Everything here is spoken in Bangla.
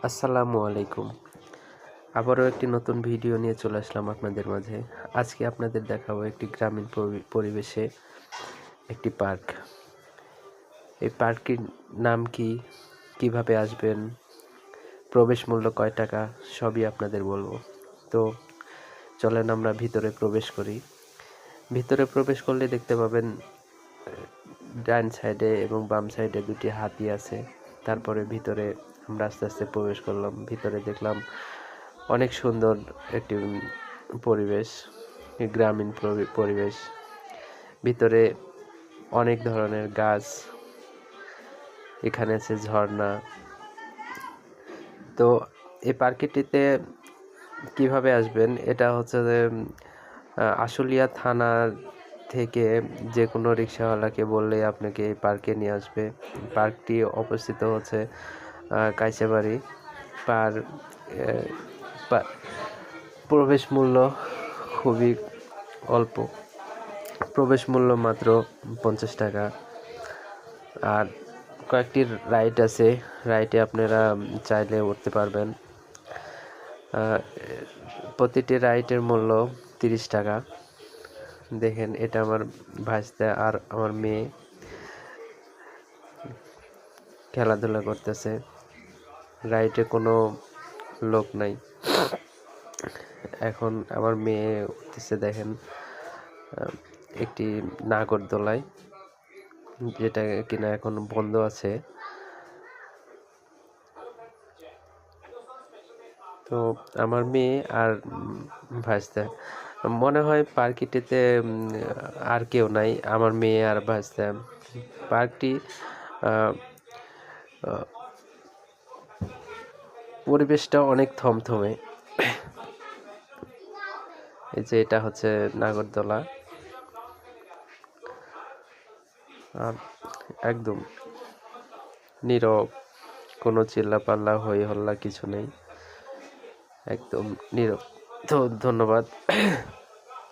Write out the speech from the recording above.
আসসালামু আলাইকুম। আবারও একটি নতুন ভিডিও নিয়ে চলে আসলাম আপনাদের মাঝে। আজকে আপনাদের দেখাবো একটি গ্রামীণ পরিবেশে একটি পার্ক। এই পার্কটির নাম কি, কিভাবে আসবেন, প্রবেশ মূল্য কয় টাকা, সবই আপনাদের বলবো। তো চলেন আমরা ভিতরে প্রবেশ করি। ভিতরে প্রবেশ করলে দেখতে পাবেন ডান সাইডে এবং বাম সাইডে দুটি হাতি আছে। তারপরে ভিতরে আমরা আস্তে আস্তে প্রবেশ করলাম। ভিতরে দেখলাম অনেক সুন্দর একটি পরিবেশ, গ্রামীণ পরিবেশ। ভিতরে অনেক ধরনের গাছ, এখানে আছে ঝর্ণা। তো এই পার্কটিতে কিভাবে আসবেন, এটা হচ্ছে যে আশুলিয়া থানা থেকে যে কোনো রিক্সাওয়ালাকে বললেই আপনাকে এই পার্কে নিয়ে আসবে। পার্কটি অবস্থিত হচ্ছে কাইচাবাড়ি। পার প্রবেশ মূল্য খুবই অল্প, প্রবেশ মূল্য মাত্র 50 টাকা। আর কয়েকটি রাইড আছে, রাইডে আপনারা চাইলে উঠতে পারবেন। প্রতিটি রাইডের মূল্য 30 টাকা। দেখেন, এটা আমার ভাইস্তা আর আমার মেয়ে খেলাধুলা করতেছে। রাইডে কোনো লোক নাই। এখন আমার মেয়ে উঠতেছে, দেখেন, একটি নাগরদোলায়, যেটা কিনা এখন বন্ধ আছে। তো আমার মেয়ে আর ভাইস্তা, মনে হয় পার্কটিতে আর কেউ নাই, আমার মেয়ে আর ভাইস্তা। পার্কটি পরিবেশটা অনেক থমথমে। এই যে এটা হচ্ছে নাগরদোলা, আর একদম নীরব, কোনো চিল্লাপাল্লা হই হল্লা কিছু নেই, একদম নীরব। তো ধন্যবাদ।